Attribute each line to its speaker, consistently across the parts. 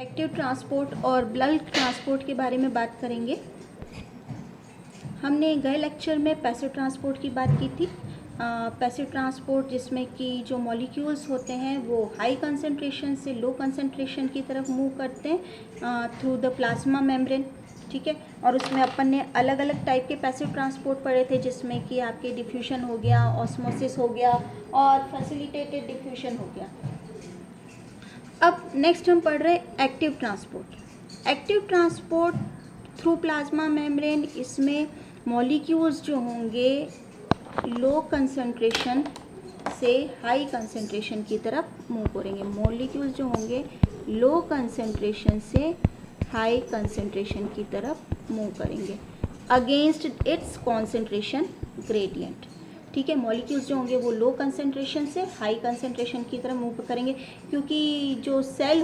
Speaker 1: Active transport और bulk transport के बारे में बात करेंगे। हमने गए लेक्चर में पैसिव ट्रांसपोर्ट की बात की थी। पैसिव ट्रांसपोर्ट जिसमें कि जो मॉलिक्यूल्स होते हैं वो हाई कंसंट्रेशन से लो कंसंट्रेशन की तरफ मूव करते हैं थ्रू द प्लाज्मा मेम्ब्रेन, ठीक है। और उसमें अपन ने अलग अलग टाइप के पैसिव ट्रांसपोर्ट पढ़े थे, जिसमें कि आपके डिफ्यूजन हो गया, ऑस्मोसिस हो गया और फैसिलिटेटेड डिफ्यूजन हो गया। अब नेक्स्ट हम पढ़ रहे हैं active transport. Active transport through plasma membrane, इसमें मॉलिक्यूल्स जो होंगे लो कंसंट्रेशन से हाई कंसंट्रेशन की तरफ मूव करेंगे। मॉलिक्यूल्स जो होंगे लो कंसंट्रेशन से हाई कंसंट्रेशन की तरफ मूव करेंगे अगेंस्ट इट्स कॉन्सेंट्रेशन ग्रेडियंट, ठीक है। मॉलिक्यूल्स जो होंगे वो लो कंसंट्रेशन से हाई कंसंट्रेशन की तरफ मूव करेंगे, क्योंकि जो सेल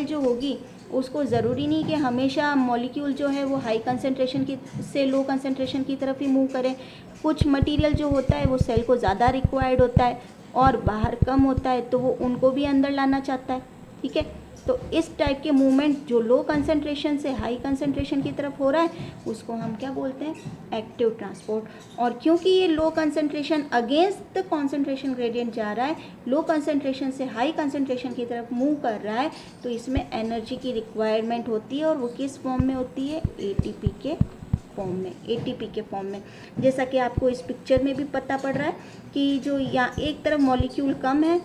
Speaker 1: जो होगी उसको ज़रूरी नहीं कि हमेशा मॉलिक्यूल जो है वो हाई कंसंट्रेशन की से लो कंसंट्रेशन की तरफ ही मूव करें। कुछ मटेरियल जो होता है वो सेल को ज़्यादा रिक्वायर्ड होता है और बाहर कम होता है, तो वो उनको भी अंदर लाना चाहता है, ठीक है। तो इस टाइप के मूवमेंट जो लो कंसंट्रेशन से हाई कंसंट्रेशन की तरफ हो रहा है उसको हम क्या बोलते हैं, एक्टिव ट्रांसपोर्ट। और क्योंकि ये low concentration against the concentration gradient जा रहा है, लो कंसंट्रेशन से हाई कंसंट्रेशन की तरफ मूव कर रहा है, तो इसमें एनर्जी की रिक्वायरमेंट होती है। और वो किस फॉर्म में होती है, एटीपी के फॉर्म में। जैसा कि आपको इस पिक्चर में भी पता पड़ रहा है कि जो यहाँ एक तरफ मॉलिक्यूल कम है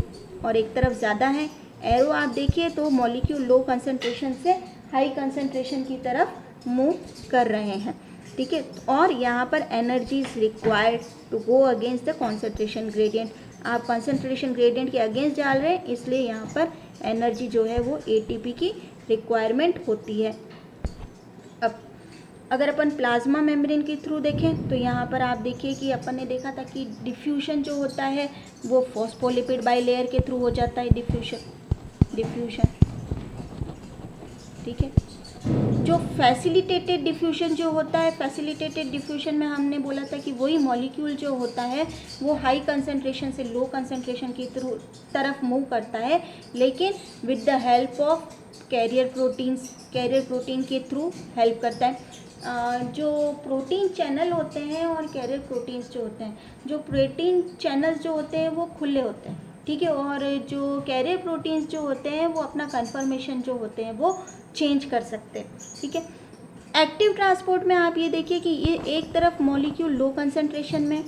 Speaker 1: और एक तरफ ज़्यादा है। एरो आप देखिए तो मॉलिक्यूल लो कंसंट्रेशन से हाई कंसंट्रेशन की तरफ मूव कर रहे हैं, ठीक है। और यहाँ पर energy is required to go against the concentration gradient. आप कंसंट्रेशन ग्रेडियंट के अगेंस्ट जा रहे हैं, इसलिए यहाँ पर एनर्जी जो है वो एटीपी की रिक्वायरमेंट होती है। अब अगर अपन प्लाज्मा मेम्ब्रेन के थ्रू देखें तो यहाँ पर आप देखिए कि अपन ने देखा था कि डिफ्यूजन जो होता है वो फॉस्फोलिपिड बाइलेयर के थ्रू हो जाता है। डिफ्यूजन, ठीक है। जो फैसिलिटेटेड डिफ्यूजन जो होता है, फैसिलिटेटेड डिफ्यूजन में हमने बोला था कि वही मॉलिक्यूल जो होता है वो हाई कंसंट्रेशन से लो कंसंट्रेशन की तरफ मूव करता है, लेकिन with the help of carrier protein के थ्रू हेल्प करता है। जो प्रोटीन चैनल होते हैं और कैरियर प्रोटीन्स जो होते हैं, जो प्रोटीन चैनल्स जो होते हैं वो खुले होते हैं, ठीक है। और जो कैरियर प्रोटीन्स जो होते हैं वो अपना कन्फर्मेशन जो होते हैं वो चेंज कर सकते हैं, ठीक है। एक्टिव ट्रांसपोर्ट में आप ये देखिए कि ये एक तरफ मॉलिक्यूल लो कंसंट्रेशन में,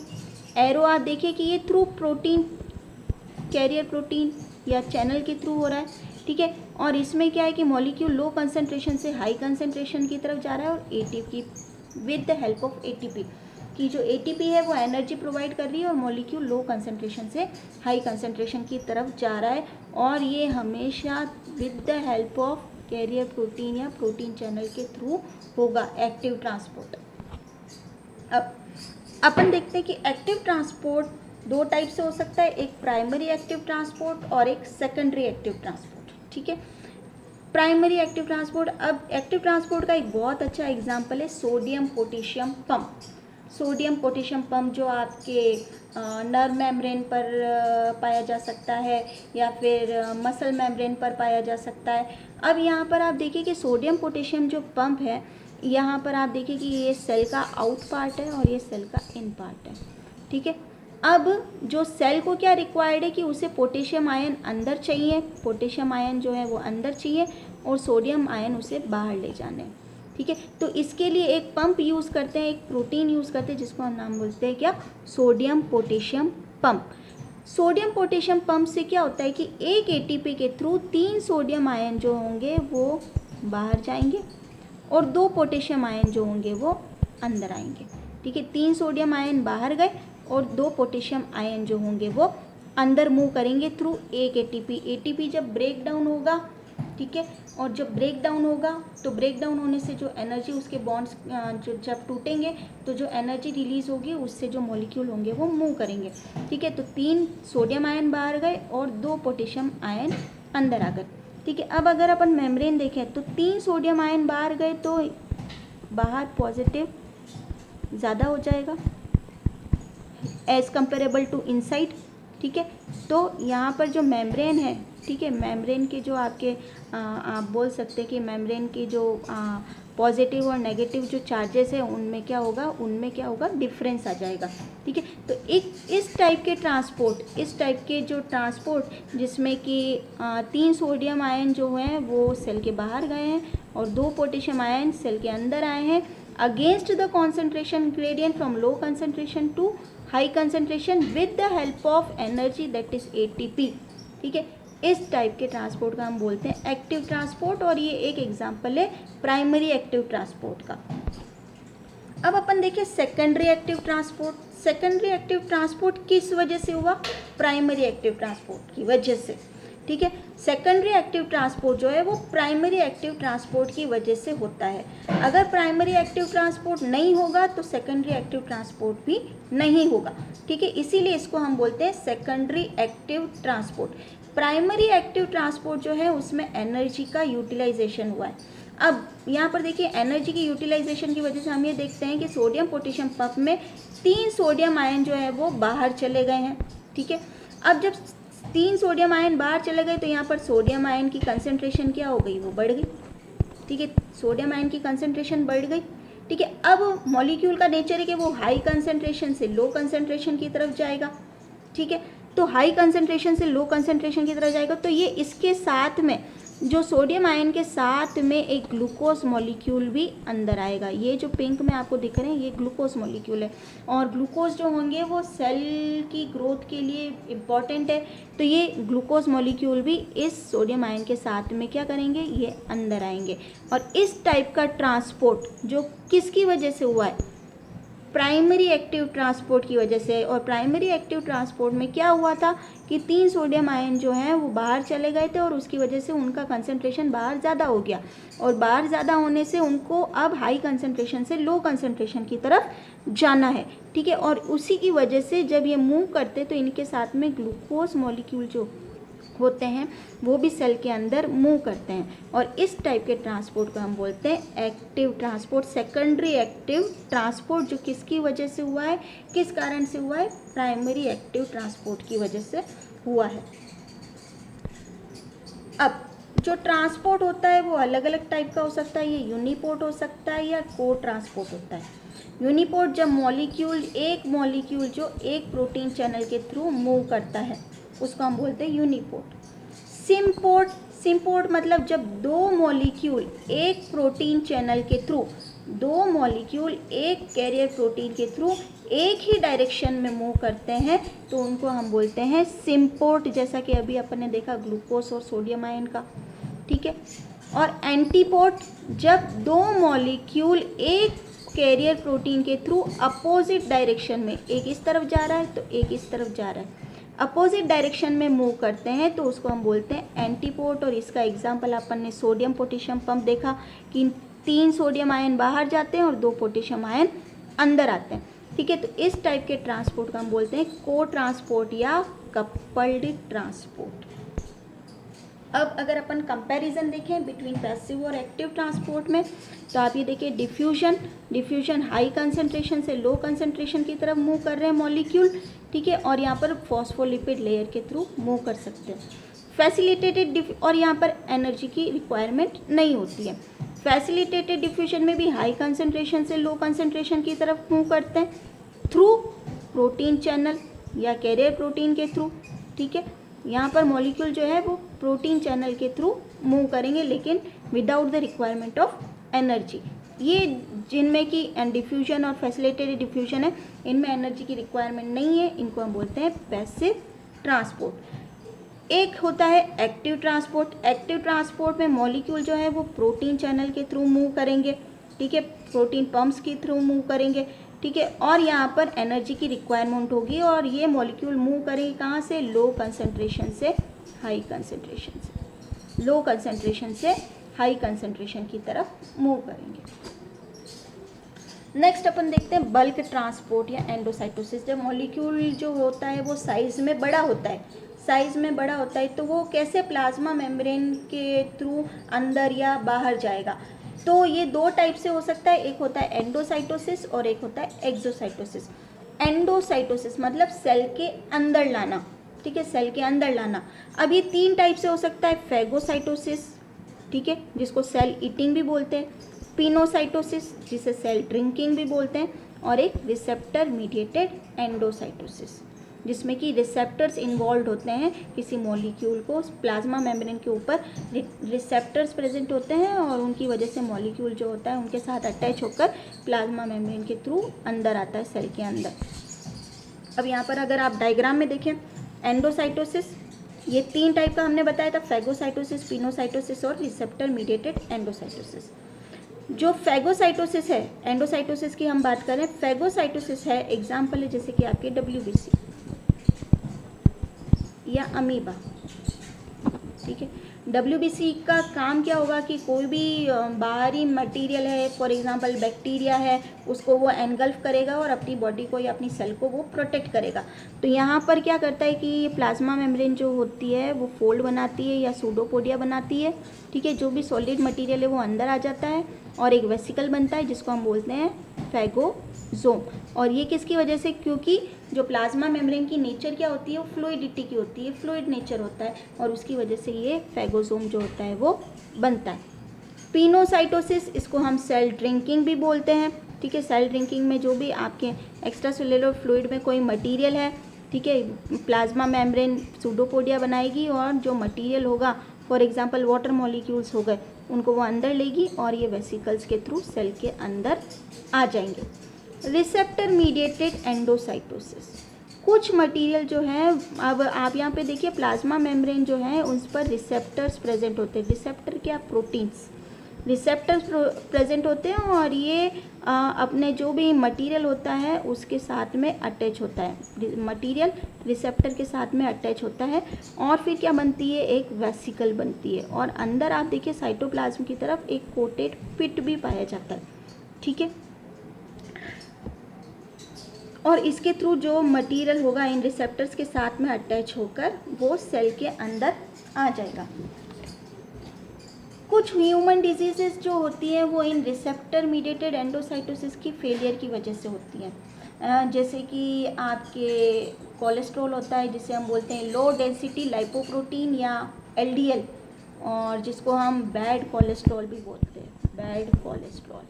Speaker 1: एरो आप देखिए कि ये थ्रू प्रोटीन, कैरियर प्रोटीन या चैनल के थ्रू हो रहा है, ठीक है। और इसमें क्या है कि मॉलिक्यूल लो कंसंट्रेशन से हाई कंसंट्रेशन की तरफ जा रहा है और ATP with the help of ATP की जो एटीपी है वो एनर्जी प्रोवाइड कर रही है और मॉलिक्यूल लो कंसंट्रेशन से हाई कंसंट्रेशन की तरफ जा रहा है। और ये हमेशा with the help of carrier protein या प्रोटीन चैनल के थ्रू होगा एक्टिव ट्रांसपोर्ट। अब अपन देखते हैं कि एक्टिव ट्रांसपोर्ट दो टाइप से हो सकता है, एक प्राइमरी एक्टिव ट्रांसपोर्ट और एक सेकेंडरी एक्टिव ट्रांसपोर्ट, ठीक है। प्राइमरी एक्टिव ट्रांसपोर्ट, अब एक्टिव ट्रांसपोर्ट का एक बहुत अच्छा एग्जांपल है sodium potassium pump. Sodium potassium pump जो आपके नर्व मेम्ब्रेन पर पाया जा सकता है या फिर मसल मेम्ब्रेन पर पाया जा सकता है। अब यहाँ पर आप देखिए कि सोडियम पोटेशियम जो पंप है, यहाँ पर आप देखिए कि ये सेल का आउट पार्ट है और ये सेल का इन पार्ट है, ठीक है। अब जो सेल को क्या रिक्वायर्ड है कि उसे पोटेशियम आयन अंदर चाहिए, पोटेशियम आयन जो है वो अंदर चाहिए और सोडियम आयन उसे बाहर ले जाने, ठीक है। तो इसके लिए एक पंप यूज़ करते हैं, एक प्रोटीन यूज़ करते हैं जिसको हम नाम बोलते हैं क्या, sodium potassium pump. Sodium potassium pump से क्या होता है कि एक एटीपी के थ्रू 3 सोडियम आयन जो होंगे वो बाहर जाएंगे और 2 पोटेशियम आयन जो होंगे वो अंदर आएंगे, ठीक है। 3 सोडियम आयन बाहर गए और 2 पोटेशियम आयन जो होंगे वो अंदर मूव करेंगे थ्रू एक एटीपी। एटीपी जब ब्रेक डाउन होगा, ठीक है, और जब ब्रेक डाउन होगा तो ब्रेक डाउन होने से जो एनर्जी उसके बॉन्ड्स जो जब टूटेंगे तो जो एनर्जी रिलीज होगी उससे जो मॉलिक्यूल होंगे वो मूव करेंगे, ठीक है। तो 3 सोडियम आयन बाहर गए और 2 पोटेशियम आयन अंदर आ गए, ठीक है। अब अगर अपन मेम्ब्रेन देखें तो 3 सोडियम आयन बाहर गए तो बाहर पॉजिटिव ज़्यादा हो जाएगा एज कंपेरेबल टू इनसाइड, ठीक है। तो यहाँ पर जो मेम्ब्रेन है ठीक है। मेम्ब्रेन के जो आपके आप बोल सकते हैं कि मेम्ब्रेन की जो पॉजिटिव और नेगेटिव जो चार्जेस है उनमें क्या होगा डिफरेंस आ जाएगा, ठीक है। तो एक इस टाइप के जो ट्रांसपोर्ट जिसमें कि 3 सोडियम आयन जो हैं वो सेल के बाहर गए हैं और 2 पोटेशियम आयन सेल के अंदर आए हैं against the concentration gradient from low concentration to high concentration with the help of energy that is ATP, ठीक है। इस टाइप के ट्रांसपोर्ट का हम बोलते हैं एक्टिव ट्रांसपोर्ट और ये एक एग्जांपल है प्राइमरी एक्टिव ट्रांसपोर्ट का। अब अपन देखिए secondary active transport. Secondary active transport किस वजह से हुआ? प्राइमरी एक्टिव ट्रांसपोर्ट की वजह से, ठीक है। सेकेंडरी एक्टिव ट्रांसपोर्ट जो है वो प्राइमरी एक्टिव ट्रांसपोर्ट की वजह से होता है। अगर प्राइमरी एक्टिव ट्रांसपोर्ट नहीं होगा तो सेकेंडरी एक्टिव ट्रांसपोर्ट भी नहीं होगा, ठीक है। इसीलिए इसको हम बोलते हैं secondary active transport. Primary active transport जो है उसमें एनर्जी का यूटिलाइजेशन हुआ है। अब यहाँ पर देखिए एनर्जी की यूटिलाइजेशन की वजह से हम ये देखते हैं कि सोडियम पोटेशियम पंप में 3 सोडियम आयन जो है वो बाहर चले गए हैं, ठीक है। अब जब 3 सोडियम आयन बाहर चले गए तो यहाँ पर सोडियम आयन की कंसंट्रेशन क्या हो गई? वो बढ़ गई, ठीक है। सोडियम आयन की कंसंट्रेशन बढ़ गई, ठीक है। अब मॉलिक्यूल का नेचर है कि वो हाई कंसंट्रेशन से लो कंसंट्रेशन की तरफ जाएगा, ठीक है। तो हाई कंसंट्रेशन से लो कंसंट्रेशन की तरफ जाएगा तो ये इसके साथ में जो सोडियम आयन के साथ में एक ग्लूकोज मॉलिक्यूल भी अंदर आएगा। ये जो पिंक में आपको दिख रहे हैं ये ग्लूकोज मॉलिक्यूल है और ग्लूकोज जो होंगे वो सेल की ग्रोथ के लिए इम्पॉर्टेंट है। तो ये ग्लूकोज मॉलिक्यूल भी इस सोडियम आयन के साथ में क्या करेंगे? ये अंदर आएंगे। और इस टाइप का ट्रांसपोर्ट जो किसकी वजह से हुआ है? प्राइमरी एक्टिव ट्रांसपोर्ट की वजह से। और प्राइमरी एक्टिव ट्रांसपोर्ट में क्या हुआ था कि 3 सोडियम आयन जो हैं वो बाहर चले गए थे और उसकी वजह से उनका कंसंट्रेशन बाहर ज़्यादा हो गया और बाहर ज़्यादा होने से उनको अब हाई कंसंट्रेशन से लो कंसंट्रेशन की तरफ जाना है, ठीक है। और उसी की वजह से जब ये मूव करते तो इनके साथ में ग्लूकोज मॉलिक्यूल जो होते हैं वो भी सेल के अंदर मूव करते हैं और इस टाइप के ट्रांसपोर्ट को हम बोलते हैं active transport. Secondary active transport जो किसकी वजह से हुआ है, किस कारण से हुआ है? प्राइमरी एक्टिव ट्रांसपोर्ट की वजह से हुआ है। अब जो ट्रांसपोर्ट होता है वो अलग अलग टाइप का हो सकता है। ये यूनिपोर्ट हो सकता है या को ट्रांसपोर्ट होता है। यूनिपोर्ट जब एक मॉलिक्यूल जो एक प्रोटीन चैनल के थ्रू मूव करता है उसको हम बोलते हैं यूनिपोर्ट। सिम्पोर्ट मतलब जब 2 मॉलिक्यूल एक प्रोटीन चैनल के थ्रू 2 मॉलिक्यूल एक कैरियर प्रोटीन के थ्रू एक ही डायरेक्शन में मूव करते हैं तो उनको हम बोलते हैं सिम्पोर्ट। जैसा कि अभी अपन ने देखा ग्लूकोज और सोडियम आयन का, ठीक है। और एंटीपोर्ट जब 2 मॉलिक्यूल एक कैरियर प्रोटीन के थ्रू अपोजिट डायरेक्शन में, एक इस तरफ जा रहा है तो एक इस तरफ जा रहा है, अपोजिट डायरेक्शन में मूव करते हैं तो उसको हम बोलते हैं एंटीपोर्ट। और इसका एग्जांपल अपन ने सोडियम पोटेशियम पंप देखा कि 3 सोडियम आयन बाहर जाते हैं और 2 पोटेशियम आयन अंदर आते हैं, ठीक है। तो इस टाइप के ट्रांसपोर्ट को हम बोलते हैं को ट्रांसपोर्ट या कपल्ड ट्रांसपोर्ट। अब अगर अपन कंपैरिजन देखें बिटवीन पैसिव और एक्टिव ट्रांसपोर्ट में तो आप ये देखिए डिफ्यूजन हाई कंसंट्रेशन से लो कंसंट्रेशन की तरफ मूव कर रहे हैं मॉलिक्यूल, ठीक है। और यहाँ पर फॉस्फोलिपिड लेयर के थ्रू मूव कर सकते हैं। फैसिलिटेटेड और यहाँ पर एनर्जी की रिक्वायरमेंट नहीं होती है। फैसिलिटेटेड डिफ्यूजन में भी हाई कंसंट्रेशन से लो कंसंट्रेशन की तरफ मूव करते हैं थ्रू प्रोटीन चैनल या कैरियर प्रोटीन के थ्रू, ठीक है। यहाँ पर मॉलिक्यूल जो है वो प्रोटीन चैनल के थ्रू मूव करेंगे लेकिन without the requirement of energy. ये जिनमें कि डिफ्यूजन और फैसिलिटेटेड डिफ्यूजन है इनमें एनर्जी की रिक्वायरमेंट नहीं है, इनको हम बोलते हैं पैसिव ट्रांसपोर्ट। एक होता है एक्टिव ट्रांसपोर्ट। एक्टिव ट्रांसपोर्ट में मॉलिक्यूल जो है वो प्रोटीन चैनल के थ्रू मूव करेंगे, ठीक है, प्रोटीन पंप्स के थ्रू मूव करेंगे, ठीक है। और यहाँ पर एनर्जी की रिक्वायरमेंट होगी और ये मॉलिक्यूल मूव करेंगे कहाँ से? लो कंसंट्रेशन से हाई कंसंट्रेशन से, लो कंसंट्रेशन से हाई कंसंट्रेशन की तरफ मूव करेंगे। नेक्स्ट अपन देखते हैं बल्क ट्रांसपोर्ट या एंडोसाइटोसिस। जब मॉलिक्यूल जो होता है वो साइज में बड़ा होता है तो वो कैसे प्लाज्मा मेम्ब्रेन के थ्रू अंदर या बाहर जाएगा? तो ये 2 टाइप से हो सकता है, एक होता है एंडोसाइटोसिस और एक होता है एक्सोसाइटोसिस। एंडोसाइटोसिस मतलब सेल के अंदर लाना, ठीक है, सेल के अंदर लाना। अब ये 3 टाइप से हो सकता है, फैगोसाइटोसिस, ठीक है, जिसको सेल ईटिंग भी बोलते हैं, पिनोसाइटोसिस जिसे सेल ड्रिंकिंग भी बोलते हैं, और एक रिसेप्टर मीडिएटेड एंडोसाइटोसिस जिसमें कि रिसेप्टर्स इन्वॉल्व होते हैं किसी मॉलिक्यूल को, प्लाज्मा मेम्ब्रेन के ऊपर रिसेप्टर्स प्रेजेंट होते हैं और उनकी वजह से मॉलिक्यूल जो होता है उनके साथ अटैच होकर प्लाज्मा मेम्ब्रेन के थ्रू अंदर आता है सेल के अंदर। अब यहाँ पर अगर आप डायग्राम में देखें, एंडोसाइटोसिस ये 3 टाइप का हमने बताया था, फैगोसाइटोसिस, पिनोसाइटोसिस और रिसेप्टर मीडिएटेड एंडोसाइटोसिस। जो फैगोसाइटोसिस है, एंडोसाइटोसिस की हम बात करें, फैगोसाइटोसिस है एग्जाम्पल है जैसे कि आपके WBC या अमीबा, ठीक है। WBC का काम क्या होगा कि कोई भी बाहरी मटेरियल है, फॉर एग्जांपल बैक्टीरिया है, उसको वो एनगल्फ करेगा और अपनी बॉडी को या अपनी सेल को वो प्रोटेक्ट करेगा। तो यहाँ पर क्या करता है कि प्लाज्मा मेम्ब्रेन जो होती है वो फोल्ड बनाती है या सूडोपोडिया बनाती है, ठीक है। जो भी सॉलिड मटेरियल है वो अंदर आ जाता है और एक वेसिकल बनता है जिसको हम बोलते हैं फैगोजोम। और ये किसकी वजह से, क्योंकि जो प्लाज्मा मेम्ब्रेन की नेचर क्या होती है, वो फ्लूइडिटी की होती है, फ्लूइड नेचर होता है और उसकी वजह से ये फैगोजोम जो होता है वो बनता है। पिनोसाइटोसिस, इसको हम सेल ड्रिंकिंग भी बोलते हैं, ठीक है। सेल ड्रिंकिंग में जो भी आपके एक्स्ट्रा सेलुलर फ्लूइड में कोई मटीरियल है, ठीक है, प्लाज्मा मेम्ब्रेन सूडोपोडिया बनाएगी और जो मटीरियल होगा, फॉर एग्जांपल वाटर मॉलिक्यूल्स हो गए, उनको वो अंदर लेगी और ये वेसिकल्स के थ्रू सेल के अंदर आ जाएंगे। रिसेप्टर मीडिएटेड एंडोसाइटोसिस, कुछ मटेरियल जो है, अब आप यहाँ पे देखिए प्लाज्मा मेम्ब्रेन जो है उस पर रिसेप्टर्स प्रेजेंट होते हैं। रिसेप्टर क्या, प्रोटीन्स, रिसेप्टर्स प्रेजेंट होते हैं और ये अपने जो भी मटेरियल होता है उसके साथ में अटैच होता है, मटेरियल रिसेप्टर के साथ में अटैच होता है और फिर क्या बनती है, एक वेसिकल बनती है और अंदर आप देखिए साइटोप्लाज्म की तरफ एक कोटेड पिट भी पाया जाता है, ठीक है। और इसके थ्रू जो मटेरियल होगा इन रिसेप्टर्स के साथ में अटैच होकर वो सेल के अंदर आ जाएगा। कुछ ह्यूमन डिजीजेस जो होती हैं वो इन रिसेप्टर मीडिएटेड एंडोसाइटोसिस की फेलियर की वजह से होती हैं, जैसे कि आपके कोलेस्ट्रॉल होता है जिसे हम बोलते हैं लो डेंसिटी लाइपोप्रोटीन या LDL, और जिसको हम बैड कोलेस्ट्रॉल भी बोलते हैं, बैड कोलेस्ट्रॉल,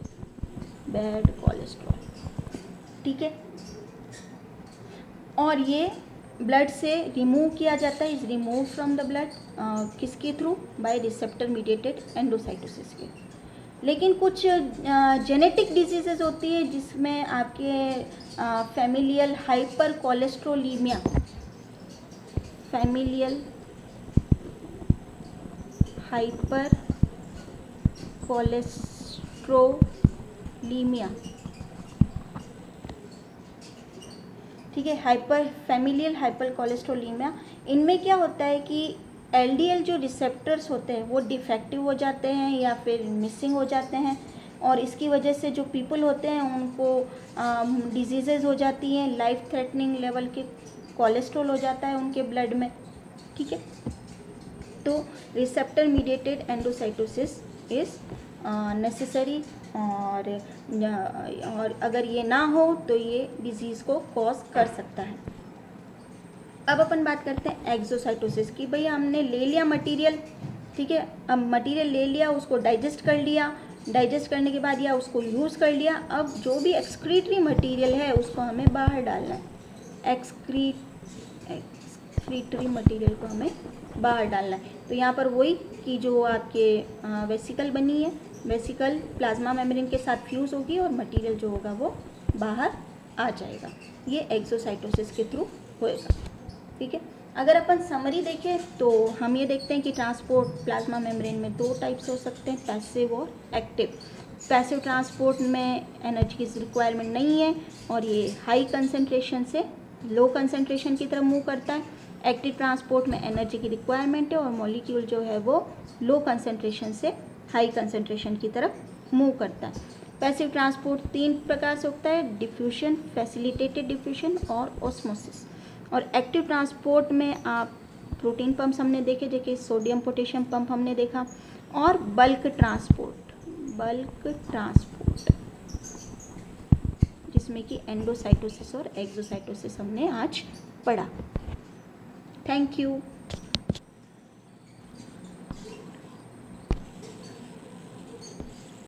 Speaker 1: ठीक है। और ये ब्लड से रिमूव किया जाता है, is remove from the blood, किसके through, by receptor mediated endocytosis के। लेकिन कुछ जेनेटिक डिजीजेज होती है जिसमें आपके familial hypercholesterolemia, familial hypercholesterolemia, ठीक है, फैमिलियल हाइपर कोलेस्ट्रोलीमिया। इनमें क्या होता है कि LDL जो रिसेप्टर्स होते हैं वो डिफेक्टिव हो जाते हैं या फिर मिसिंग हो जाते हैं और इसकी वजह से जो पीपल होते हैं उनको डिजीज़ेज हो जाती हैं, लाइफ थ्रेटनिंग लेवल के कोलेस्ट्रॉल हो जाता है उनके ब्लड में, ठीक है। तो receptor mediated endocytosis is necessary और अगर ये ना हो तो ये डिजीज़ को कॉज कर सकता है। अब अपन बात करते हैं एक्सोसाइटोसिस की। भाई हमने ले लिया मटेरियल, ठीक है, अब मटेरियल ले लिया, उसको डाइजेस्ट कर लिया, डाइजेस्ट करने के बाद या उसको यूज़ कर लिया, अब जो भी एक्सक्रीटरी मटेरियल है उसको हमें बाहर डालना है, एक्सक्रीटरी मटेरियल को हमें बाहर डालना है। तो यहाँ पर वही कि जो आपके वेसिकल बनी है, वेसिकल प्लाज्मा मेम्ब्रेन के साथ फ्यूज़ होगी और मटेरियल जो होगा वो बाहर आ जाएगा, ये एक्सोसाइटोसिस के थ्रू होएगा, ठीक है। अगर अपन समरी देखें तो हम ये देखते हैं कि ट्रांसपोर्ट प्लाज्मा मेम्ब्रेन में 2 टाइप्स हो सकते हैं, पैसिव और एक्टिव। पैसिव ट्रांसपोर्ट में एनर्जी की रिक्वायरमेंट नहीं है और ये हाई कंसंट्रेशन से लो कंसंट्रेशन की तरफ मूव करता है। एक्टिव ट्रांसपोर्ट में एनर्जी की रिक्वायरमेंट है और मॉलिक्यूल जो है वो लो कंसंट्रेशन से हाई कंसंट्रेशन की तरफ मूव करता है। पैसिव ट्रांसपोर्ट 3 प्रकार से होता है, डिफ्यूजन, फैसिलिटेटेड डिफ्यूजन और ऑस्मोसिस। और एक्टिव ट्रांसपोर्ट में आप प्रोटीन पंप्स हमने देखे, जैसे सोडियम पोटेशियम पंप हमने देखा, और बल्क ट्रांसपोर्ट जिसमें कि एंडोसाइटोसिस और एक्सोसाइटोसिस हमने आज पढ़ा। Thank you.